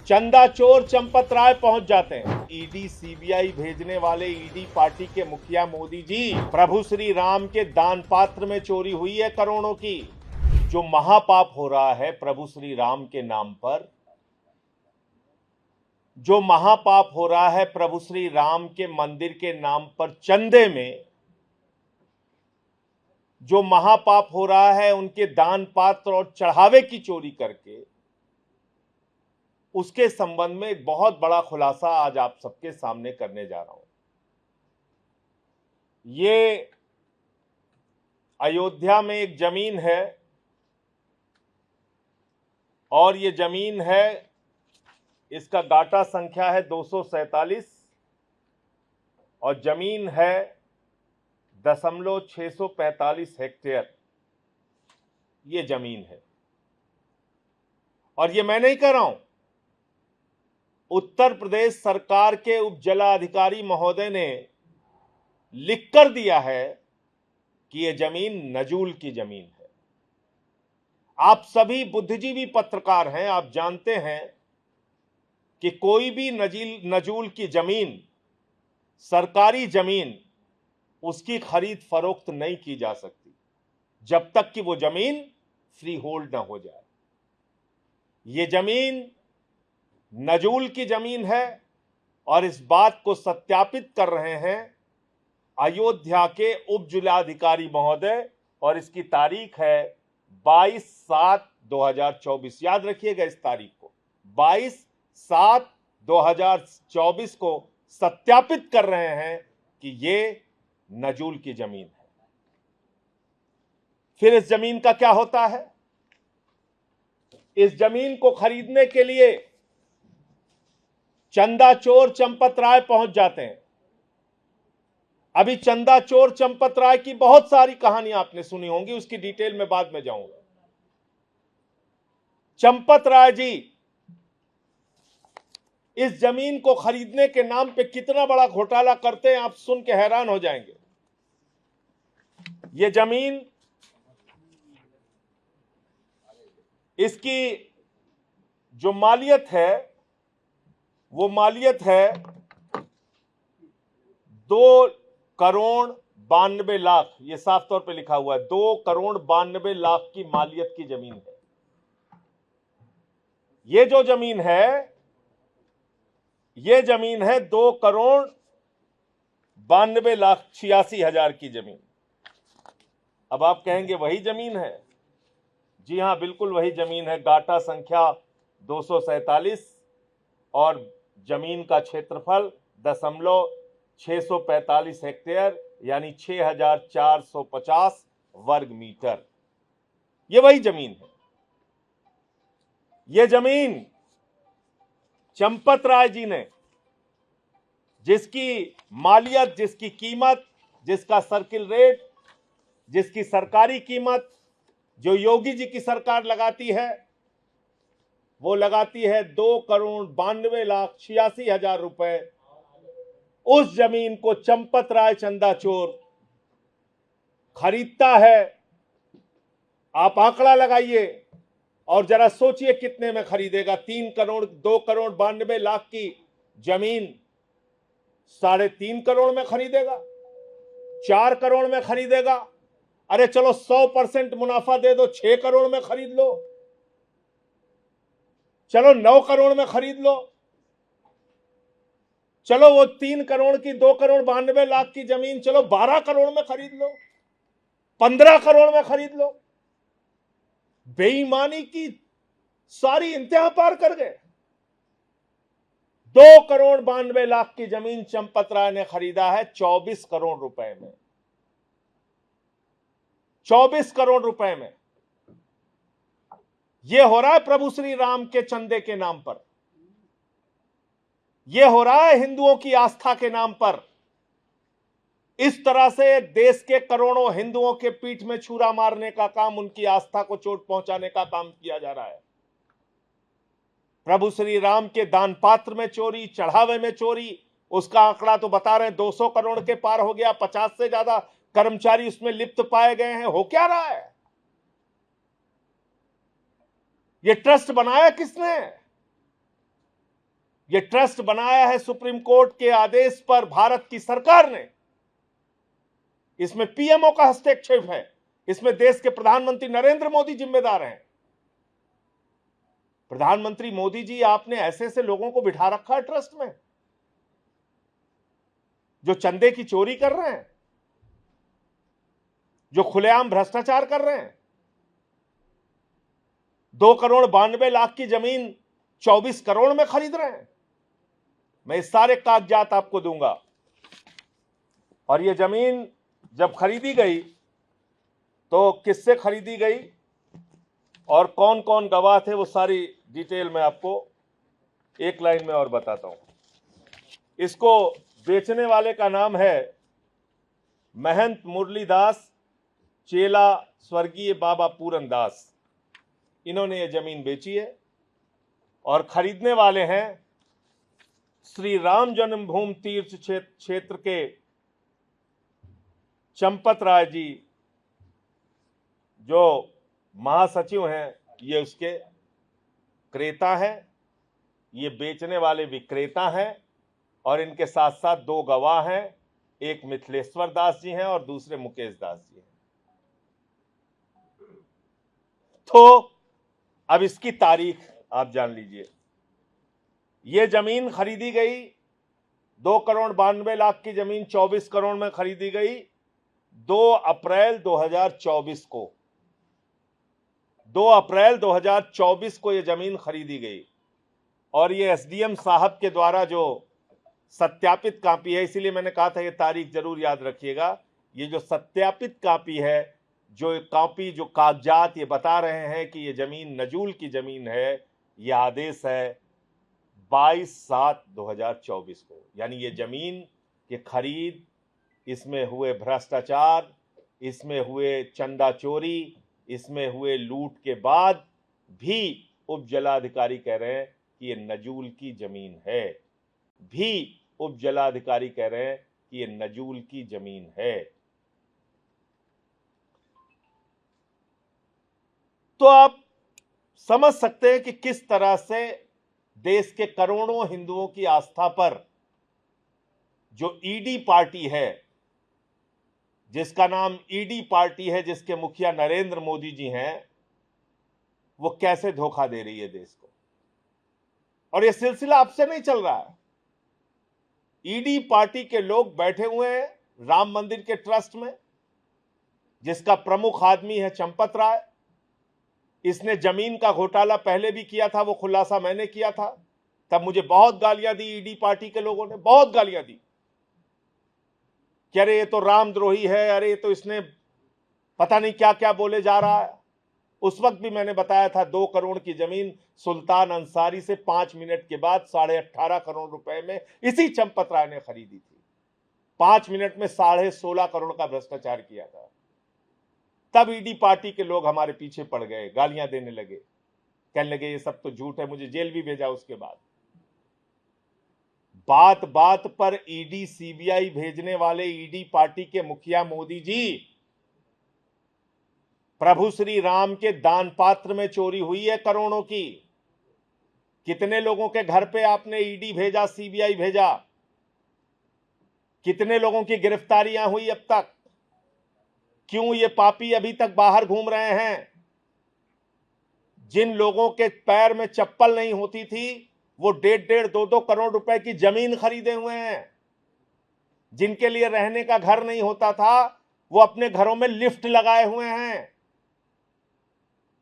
चंदा चोर चंपत राय पहुंच जाते हैं। ईडी सीबीआई भेजने वाले ईडी पार्टी के मुखिया मोदी जी, प्रभु श्री राम के दान पात्र में चोरी हुई है करोड़ों की। जो महापाप हो रहा है प्रभु श्री राम के नाम पर, जो महापाप हो रहा है प्रभु श्री राम के मंदिर के नाम पर चंदे में, जो महापाप हो रहा है उनके दान पात्र और चढ़ावे की चोरी करके, उसके संबंध में एक बहुत बड़ा खुलासा आज आप सबके सामने करने जा रहा हूं। ये अयोध्या में एक जमीन है और ये जमीन है, इसका डाटा संख्या है 247 और जमीन है 645 हेक्टेयर ये जमीन है। और ये मैं नहीं कह रहा हूं, उत्तर प्रदेश सरकार के उप जिलाधिकारी महोदय ने लिखकर दिया है कि यह जमीन नजूल की जमीन है। आप सभी बुद्धिजीवी पत्रकार हैं, आप जानते हैं कि कोई भी नजूल की जमीन, सरकारी जमीन, उसकी खरीद फरोख्त नहीं की जा सकती जब तक कि वो जमीन फ्री होल्ड ना हो जाए। ये जमीन नजूल की जमीन है और इस बात को सत्यापित कर रहे हैं अयोध्या के उप जिलाधिकारी महोदय, और इसकी तारीख है 22/7/2024। याद रखिएगा इस तारीख को, 22/7/2024 को सत्यापित कर रहे हैं कि ये नजूल की जमीन है। फिर इस जमीन का क्या होता है? इस जमीन को खरीदने के लिए चंदा चोर चंपत राय पहुंच जाते हैं। अभी चंदा चोर चंपत राय की बहुत सारी कहानियां आपने सुनी होंगी, उसकी डिटेल में बाद में जाऊंगा। चंपत राय जी इस जमीन को खरीदने के नाम पे कितना बड़ा घोटाला करते हैं, आप सुन के हैरान हो जाएंगे। ये जमीन, इसकी जो मालियत है वो मालियत है 2,92,00,000। ये साफ तौर पे लिखा हुआ है 2,92,00,000 की मालियत की जमीन है। ये जो जमीन है, ये जमीन है 2,92,86,000 की जमीन। अब आप कहेंगे वही जमीन है? जी हां, बिल्कुल वही जमीन है। गाटा संख्या 247 और जमीन का क्षेत्रफल 645 हेक्टेयर यानी 6,450 वर्ग मीटर। ये वही जमीन है। ये जमीन चंपत राय जी ने, जिसकी मालियत, जिसकी कीमत, जिसका सर्किल रेट, जिसकी सरकारी कीमत जो योगी जी की सरकार लगाती है, वो लगाती है 2,92,86,000 रुपए। उस जमीन को चंपत राय चंदा चोर खरीदता है। आप आंकड़ा लगाइए और जरा सोचिए कितने में खरीदेगा। 2,92,00,000 की जमीन 3.5 करोड़ में खरीदेगा, 4 करोड़ में खरीदेगा। अरे चलो 100% मुनाफा दे दो, 6 करोड़ में खरीद लो, चलो 9 करोड़ में खरीद लो, चलो वो 3 करोड़ की 2,92,00,000 की जमीन चलो 12 करोड़ में खरीद लो, 15 करोड़ में खरीद लो। बेईमानी की सारी इंतहा पार कर गए। 2,92,00,000 की जमीन चंपत राय ने खरीदा है 24 करोड़ रुपए में। 24 करोड़ रुपए में। यह हो रहा है प्रभु श्री राम के चंदे के नाम पर, यह हो रहा है हिंदुओं की आस्था के नाम पर। इस तरह से देश के करोड़ों हिंदुओं के पीठ में छुरा मारने का काम, उनकी आस्था को चोट पहुंचाने का काम किया जा रहा है। प्रभु श्री राम के दान पात्र में चोरी, चढ़ावे में चोरी, उसका आंकड़ा तो बता रहे हैं 200 करोड़ के पार हो गया। 50 से ज्यादा कर्मचारी उसमें लिप्त पाए गए हैं। हो क्या रहा है? ये ट्रस्ट बनाया किसने? ये ट्रस्ट बनाया है सुप्रीम कोर्ट के आदेश पर भारत की सरकार ने। इसमें पीएमओ का हस्तक्षेप है, इसमें देश के प्रधानमंत्री नरेंद्र मोदी जिम्मेदार हैं। प्रधानमंत्री मोदी जी, आपने ऐसे ऐसे लोगों को बिठा रखा है ट्रस्ट में जो चंदे की चोरी कर रहे हैं, जो खुलेआम भ्रष्टाचार कर रहे हैं। 2,92,00,000 की जमीन 24 करोड़ में खरीद रहे हैं। मैं इस सारे कागजात आपको दूंगा। और ये जमीन जब खरीदी गई तो किससे खरीदी गई और कौन कौन गवाह थे, वो सारी डिटेल मैं आपको एक लाइन में और बताता हूं। इसको बेचने वाले का नाम है महंत मुरलीदास, चेला स्वर्गीय बाबा पूरन दास। इन्होंने ये जमीन बेची है। और खरीदने वाले हैं श्री राम जन्मभूमि तीर्थ क्षेत्र के चंपत राय जी, जो महासचिव हैं। ये उसके क्रेता हैं, ये बेचने वाले विक्रेता हैं। और इनके साथ साथ 2 गवाह हैं, एक मिथिलेश्वर दास जी हैं और दूसरे मुकेश दास जी हैं। तो अब इसकी तारीख आप जान लीजिए। ये जमीन खरीदी गई, 2,92,00,000 की जमीन 24 करोड़ में खरीदी गई 2 अप्रैल 2024 को। 2 अप्रैल 2024 को ये जमीन खरीदी गई। और ये एसडीएम साहब के द्वारा जो सत्यापित कॉपी है, इसीलिए मैंने कहा था ये तारीख जरूर याद रखिएगा। ये जो सत्यापित कॉपी है, जो कॉपी, जो कागजात ये बता रहे हैं कि ये जमीन नजूल की जमीन है, ये आदेश है 22/7/2024 को। यानी ये जमीन की खरीद, इसमें हुए भ्रष्टाचार, इसमें हुए चंदा चोरी, इसमें हुए लूट के बाद भी उप जिलाधिकारी कह रहे हैं कि ये नजूल की जमीन है। भी उप जिलाधिकारी कह रहे हैं कि ये नजूल की जमीन है। तो आप समझ सकते हैं कि किस तरह से देश के करोड़ों हिंदुओं की आस्था पर जो ईडी पार्टी है, जिसका नाम ईडी पार्टी है, जिसके मुखिया नरेंद्र मोदी जी हैं, वो कैसे धोखा दे रही है देश को। और ये सिलसिला अब से नहीं चल रहा है। ईडी पार्टी के लोग बैठे हुए हैं राम मंदिर के ट्रस्ट में, जिसका प्रमुख आदमी है चंपत राय। इसने जमीन का घोटाला पहले भी किया था, वो खुलासा मैंने किया था। तब मुझे बहुत गालियां दी ईडी पार्टी के लोगों ने, बहुत गालियां दी कि अरे ये तो रामद्रोही है, अरे ये तो इसने पता नहीं क्या क्या बोले जा रहा है। उस वक्त भी मैंने बताया था 2 करोड़ की जमीन सुल्तान अंसारी से 5 मिनट के बाद 18.5 करोड़ रुपए में इसी चंपत राय ने खरीदी थी। 5 मिनट में 16.5 करोड़ का भ्रष्टाचार किया था। तब ईडी पार्टी के लोग हमारे पीछे पड़ गए, गालियां देने लगे, कहने लगे ये सब तो झूठ है, मुझे जेल भी भेजा उसके बाद। बात बात पर ईडी सीबीआई भेजने वाले ईडी पार्टी के मुखिया मोदी जी, प्रभु श्री राम के दान पात्र में चोरी हुई है करोड़ों की। कितने लोगों के घर पे आपने ईडी भेजा, सीबीआई भेजा? कितने लोगों की गिरफ्तारियां हुई अब तक? क्यों ये पापी अभी तक बाहर घूम रहे हैं? जिन लोगों के पैर में चप्पल नहीं होती थी, वो 1.5 2 करोड़ रुपए की जमीन खरीदे हुए हैं। जिनके लिए रहने का घर नहीं होता था, वो अपने घरों में लिफ्ट लगाए हुए हैं।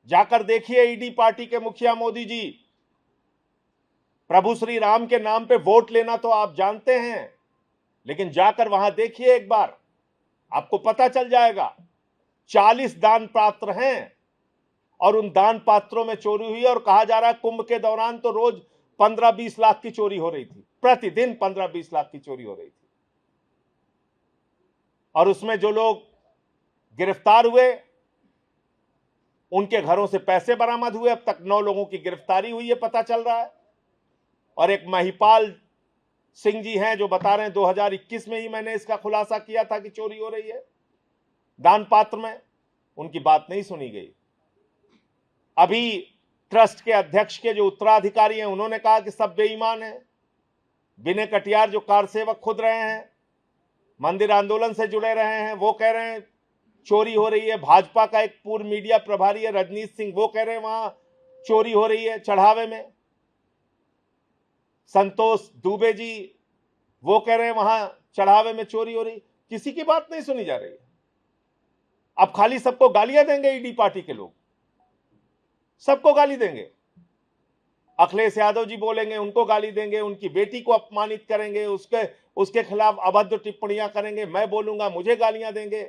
जाकर देखिए ईडी पार्टी के मुखिया मोदी जी। प्रभु श्री राम के नाम पे वोट लेना तो आप जानते हैं, लेकिन जाकर वहां देखिए एक बार, आपको पता चल जाएगा। 40 दान पात्र हैं और उन दान पात्रों में चोरी हुई। और कहा जा रहा है कुंभ के दौरान तो रोज 15-20 लाख की चोरी हो रही थी, प्रतिदिन 15-20 लाख की चोरी हो रही थी। और उसमें जो लोग गिरफ्तार हुए, उनके घरों से पैसे बरामद हुए। अब तक 9 लोगों की गिरफ्तारी हुई है, पता चल रहा है। और एक महिपाल सिंह जी हैं जो बता रहे हैं 2021 में ही मैंने इसका खुलासा किया था कि चोरी हो रही है दान पात्र में। उनकी बात नहीं सुनी गई। अभी ट्रस्ट के अध्यक्ष के जो उत्तराधिकारी हैं, उन्होंने कहा कि सब बेईमान हैं, विनय कटियार जो कार सेवक खुद रहे हैं, मंदिर आंदोलन से जुड़े रहे हैं, वो कह रहे हैं चोरी हो रही है। भाजपा का एक पूर्व मीडिया प्रभारी है रजनीश सिंह, वो कह रहे हैं वहां चोरी हो रही है चढ़ावे में। संतोष दुबे जी वो कह रहे हैं वहां चढ़ावे में चोरी हो रही। किसी की बात नहीं सुनी जा रही है। अब खाली सबको गालियां देंगे ईडी पार्टी के लोग, सबको गाली देंगे। अखिलेश यादव जी बोलेंगे, उनको गाली देंगे, उनकी बेटी को अपमानित करेंगे, उसके खिलाफ अभद्र टिप्पणियां करेंगे। मैं बोलूंगा, मुझे गालियां देंगे।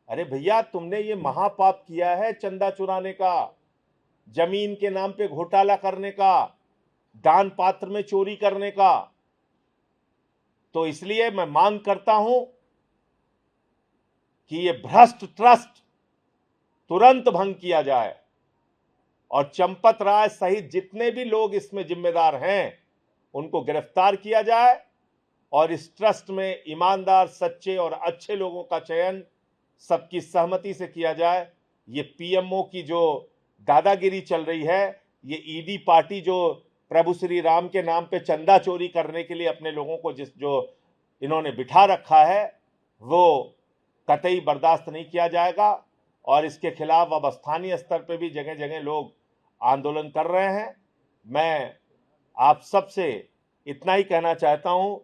अरे भैया, तुमने ये महापाप किया है चंदा चुराने का, जमीन के नाम पे घोटाला करने का, दान पात्र में चोरी करने का। तो इसलिए मैं मांग करता हूं कि ये भ्रष्ट ट्रस्ट तुरंत भंग किया जाए और चंपत राय सहित जितने भी लोग इसमें जिम्मेदार हैं उनको गिरफ्तार किया जाए और इस ट्रस्ट में ईमानदार, सच्चे और अच्छे लोगों का चयन सबकी सहमति से किया जाए। ये पीएमओ की जो दादागिरी चल रही है, ये ईडी पार्टी जो प्रभु श्री राम के नाम पे चंदा चोरी करने के लिए अपने लोगों को जो इन्होंने बिठा रखा है, वो कतई बर्दाश्त नहीं किया जाएगा। और इसके खिलाफ अब स्थानीय स्तर पे भी जगह जगह लोग आंदोलन कर रहे हैं। मैं आप सबसे इतना ही कहना चाहता हूं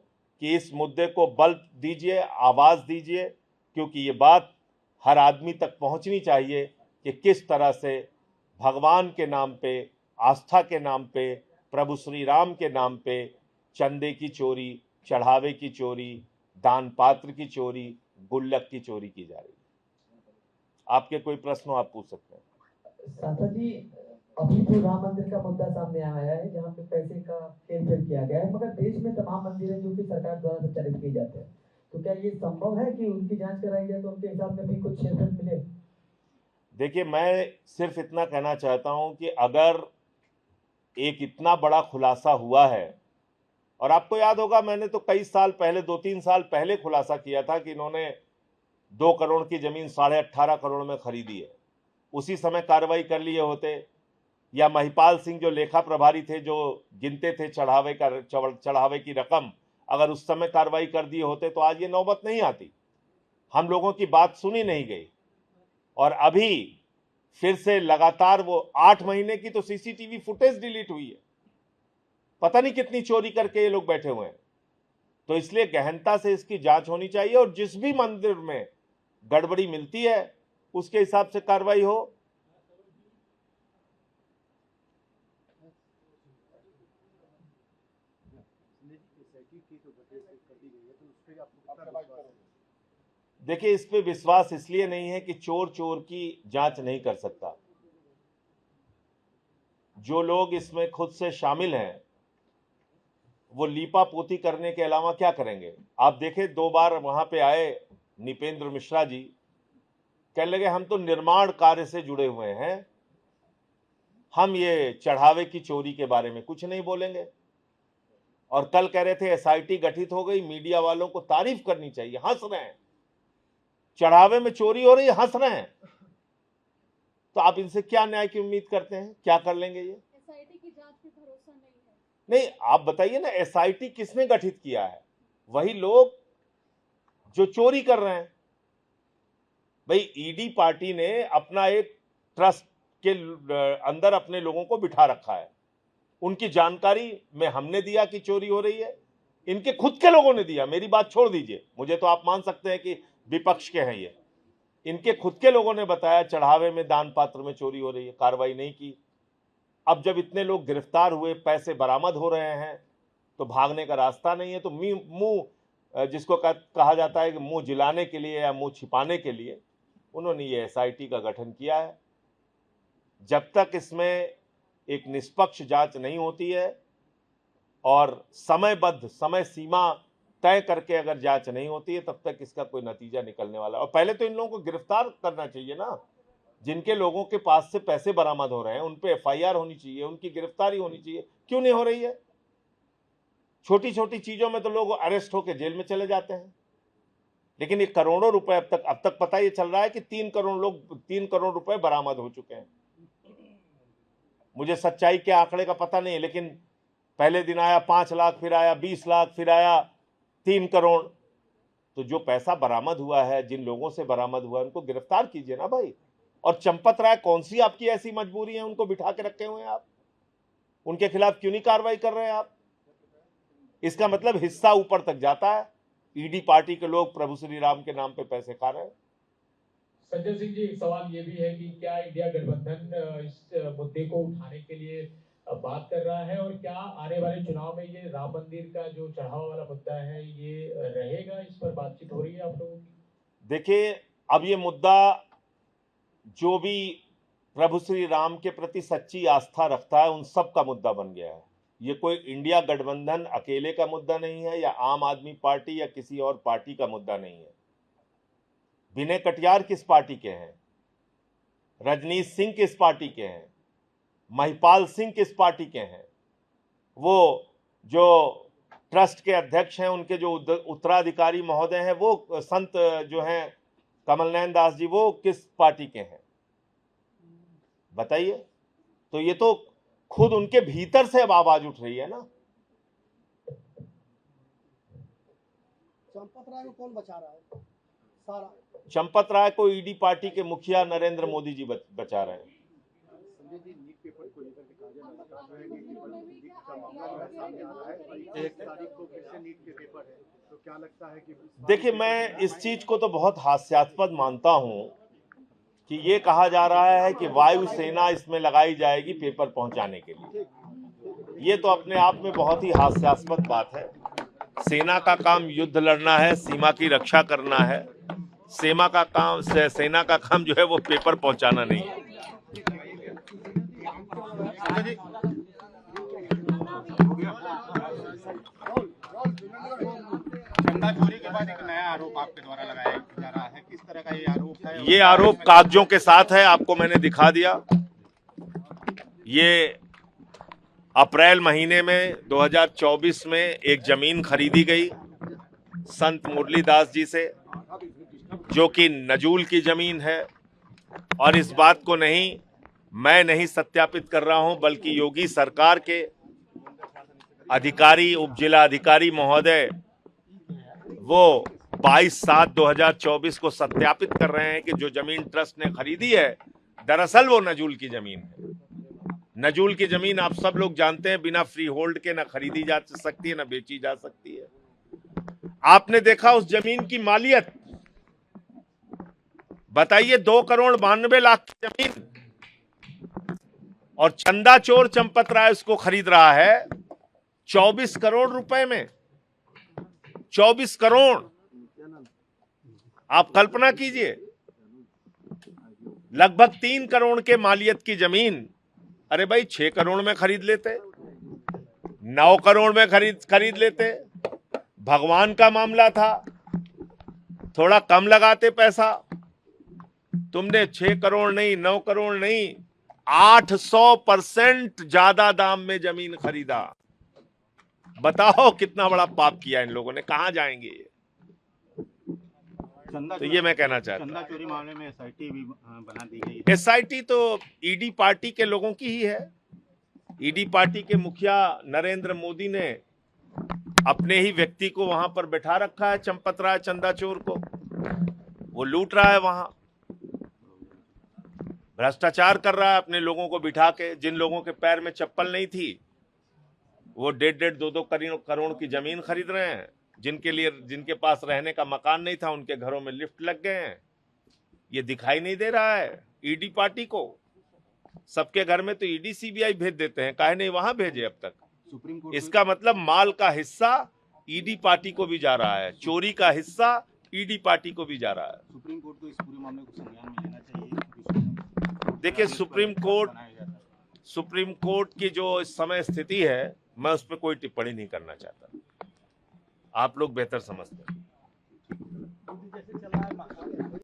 कि इस मुद्दे को बल दीजिए, आवाज दीजिए, क्योंकि ये बात हर आदमी तक पहुंचनी चाहिए कि किस तरह से भगवान के नाम पे, आस्था के नाम पे, प्रभु श्री राम के नाम पे चंदे की चोरी, चढ़ावे की चोरी, दान पात्र की चोरी, गुल्लक की चोरी की जा रही है। आपके कोई प्रश्न हो आप पूछ सकते हैं। सांसद जी, अभी जो राम मंदिर का मुद्दा सामने आया है, जहाँ पे पैसे का हेरफेर किया गया है, मगर देश में तमाम मंदिर हैं जो कि सरकार द्वारा संचालित किए जाते हैं, तो क्या ये संभव है कि उनकी जांच कराई जाए तो उनके हिसाब में भी कुछ हेरफेर मिले? देखिए, मैं सिर्फ इतना कहना चाहता हूं कि अगर एक इतना बड़ा खुलासा हुआ है, और आपको याद होगा मैंने तो कई साल पहले, 2-3 साल पहले खुलासा किया था कि इन्होंने 2 करोड़ की जमीन 18.5 करोड़ में खरीदी है। उसी समय कार्रवाई कर लिए होते, या महिपाल सिंह जो लेखा प्रभारी थे, जो गिनते थे चढ़ावे की रकम, अगर उस समय कार्रवाई कर दिए होते तो आज ये नौबत नहीं आती। हम लोगों की बात सुनी नहीं गई। और अभी फिर से लगातार वो 8 महीने की तो सीसीटीवी फुटेज डिलीट हुई है। पता नहीं कितनी चोरी करके ये लोग बैठे हुए हैं। तो इसलिए गहनता से इसकी जांच होनी चाहिए और जिस भी मंदिर में गड़बड़ी मिलती है उसके हिसाब से कार्रवाई हो। देखिए, इस पे विश्वास इसलिए नहीं है कि चोर चोर की जांच नहीं कर सकता। जो लोग इसमें खुद से शामिल हैं वो लीपा पोती करने के अलावा क्या करेंगे। आप देखें, 2 बार वहां पे आए निपेंद्र मिश्रा जी, कहने लगे हम तो निर्माण कार्य से जुड़े हुए हैं, हम ये चढ़ावे की चोरी के बारे में कुछ नहीं बोलेंगे। और कल कह रहे थे एसआईटी गठित हो गई, मीडिया वालों को तारीफ करनी चाहिए। हंस रहे हैं, चढ़ावे में चोरी हो रही है, हंस रहे हैं। तो आप इनसे क्या न्याय की उम्मीद करते हैं? क्या कर लेंगे ये? एसआईटी की जांच पे भरोसा नहीं है। नहीं, आप बताइए ना, एसआईटी किसने गठित किया है? वही लोग जो चोरी कर रहे हैं। भाई, ईडी पार्टी ने अपना एक ट्रस्ट के अंदर अपने लोगों को बिठा रखा है। उनकी जानकारी में हमने दिया कि चोरी हो रही है, इनके खुद के लोगों ने दिया। मेरी बात छोड़ दीजिए, मुझे तो आप मान सकते हैं कि विपक्ष के हैं ये। इनके खुद के लोगों ने बताया चढ़ावे में, दान पात्र में चोरी हो रही है, कार्रवाई नहीं की। अब जब इतने लोग गिरफ्तार हुए, पैसे बरामद हो रहे हैं, तो भागने का रास्ता नहीं है। तो मुंह जिसको कहा जाता है कि मुंह जिलाने के लिए या मुंह छिपाने के लिए उन्होंने ये एसआईटी का गठन किया है। जब तक इसमें एक निष्पक्ष जांच नहीं होती है और समयबद्ध, समय सीमा तय करके अगर जांच नहीं होती है, तब तक इसका कोई नतीजा निकलने वाला। और पहले तो इन लोगों को गिरफ्तार करना चाहिए ना। जिनके लोगों के पास से पैसे बरामद हो रहे हैं उन पे एफआईआर होनी चाहिए, उनकी गिरफ्तारी होनी चाहिए। क्यों नहीं हो रही है? छोटी छोटी चीजों में तो लोग अरेस्ट होकर जेल में चले जाते हैं, लेकिन ये करोड़ों रुपए अब तक पता ये चल रहा है कि 3 करोड़ रुपए बरामद हो चुके हैं। मुझे सच्चाई के आंकड़े का पता नहीं है, लेकिन पहले दिन आया 5 लाख, फिर आया 20 लाख, फिर आया 3 करोड़। तो जो पैसा बरामद हुआ है, जिन लोगों से बरामद हुआ है, उनको गिरफ्तार कीजिए ना भाई। और चंपत राय, कौन सी आपकी ऐसी मजबूरी है उनको बिठा के रखे हुए हैं आप? उनके खिलाफ क्यों नहीं कार्रवाई कर रहे हैं आप? इसका मतलब हिस्सा ऊपर तक जाता है। ईडी पार्टी के लोग प्रभु श्री राम के नाम पे पैसे खा रहे हैं। संजय सिंह जी, एक सवाल ये भी है कि क्या इंडिया गठबंधन इस मुद्दे को उठाने के लिए बात कर रहा है, और क्या आने वाले चुनाव में ये राम मंदिर का जो चढ़ावा वाला मुद्दा है ये रहेगा? इस पर बातचीत हो रही है आप लोगों की? देखिए, अब ये मुद्दा, जो भी प्रभु श्री राम के प्रति सच्ची आस्था रखता है, उन सब का मुद्दा बन गया है। ये कोई इंडिया गठबंधन अकेले का मुद्दा नहीं है, या आम आदमी पार्टी या किसी और पार्टी का मुद्दा नहीं है। विनय कटियार किस पार्टी के हैं? रजनीश सिंह किस पार्टी के हैं? महिपाल सिंह किस पार्टी के हैं? वो जो ट्रस्ट के अध्यक्ष हैं, उनके जो उत्तराधिकारी महोदय हैं, वो संत जो हैं कमलनैन दास जी, वो किस पार्टी के हैं? बताइए। तो ये तो खुद उनके भीतर से अब आवाज उठ रही है ना। चंपत राय को कौन बचा रहा है? सारा चंपत राय को ईडी पार्टी के मुखिया नरेंद्र मोदी जी बचा रहे हैं। संजय जी, नीट पेपर को लेकर के कहा जा रहा है कि नीट का मामला सामने आ रहा है। 1 तारीख को फिर से नीट के पेपर है, तो क्या लगता है कि? देखिए, मैं इस चीज को तो बहुत हास्यास्पद मानता हूं कि ये कहा जा रहा है कि वायुसेना इसमें लगाई जाएगी पेपर पहुंचाने के लिए। ये तो अपने आप में बहुत ही हास्यास्पद बात है। सेना का काम युद्ध लड़ना है, सीमा की रक्षा करना है। सेना का काम जो है वो पेपर पहुंचाना नहीं है। चंदा चोरी के बाद एक नया आरोप आपके द्वारा लगाया जा रहा है, किस तरह का ये आरोप है? ये आरोप कागजों के साथ है, आपको मैंने दिखा दिया। ये अप्रैल महीने में 2024 में एक जमीन खरीदी गई संत मुरलीदास जी से, जो कि नजूल की जमीन है। और इस बात को मैं नहीं सत्यापित कर रहा हूं, बल्कि योगी सरकार के अधिकारी, उप जिला अधिकारी महोदय, वो 22/7/2024 को सत्यापित कर रहे हैं कि जो जमीन ट्रस्ट ने खरीदी है, दरअसल वो नजूल की जमीन है। नजूल की जमीन आप सब लोग जानते हैं, बिना फ्री होल्ड के ना खरीदी जा सकती है, ना बेची जा सकती है। आपने देखा उस जमीन की मालियत, बताइए, 2,92,00,000 की जमीन, और चंदा चोर चंपत राय उसको खरीद रहा है 24 करोड़ रुपए में। 24 करोड़, आप कल्पना कीजिए, लगभग 3 करोड़ के मालियत की जमीन, अरे भाई 6 करोड़ में खरीद लेते, 9 करोड़ में खरीद लेते। भगवान का मामला था, थोड़ा कम लगाते पैसा। तुमने 6 करोड़ नहीं, 9 करोड़ नहीं, 800% ज्यादा दाम में जमीन खरीदा। बताओ कितना बड़ा पाप किया इन लोगों ने, कहां जाएंगे ये? तो ये मैं कहना चाहता हूं। चंदा चोरी मामले में एसआईटी भी बना दी गई। एसआईटी तो ईडी पार्टी के लोगों की ही है। ईडी पार्टी के मुखिया नरेंद्र मोदी ने अपने ही व्यक्ति को वहां पर बैठा रखा है, चंपत राय चंदा चोर को। वो लूट रहा है वहां, भ्रष्टाचार कर रहा है अपने लोगों को बिठा के। जिन लोगों के पैर में चप्पल नहीं थी, वो 1.5 2 करोड़ की जमीन खरीद रहे हैं। जिनके पास रहने का मकान नहीं था, उनके घरों में लिफ्ट लग गए हैं। ये दिखाई नहीं दे रहा है ईडी पार्टी को? सबके घर में तो ईडी सीबीआई भेज देते हैं, काहे नहीं वहां भेजे अब तक? सुप्रीम कोर्ट इसका मतलब माल का हिस्सा ईडी पार्टी को भी जा रहा है, चोरी का हिस्सा ईडी पार्टी को भी जा रहा है। सुप्रीम कोर्ट को इस पूरे मामले को संज्ञान में लेना चाहिए। देखिए, सुप्रीम कोर्ट की जो इस समय स्थिति है, मैं उस पर कोई टिप्पणी नहीं करना चाहता। आप लोग बेहतर समझते हैं।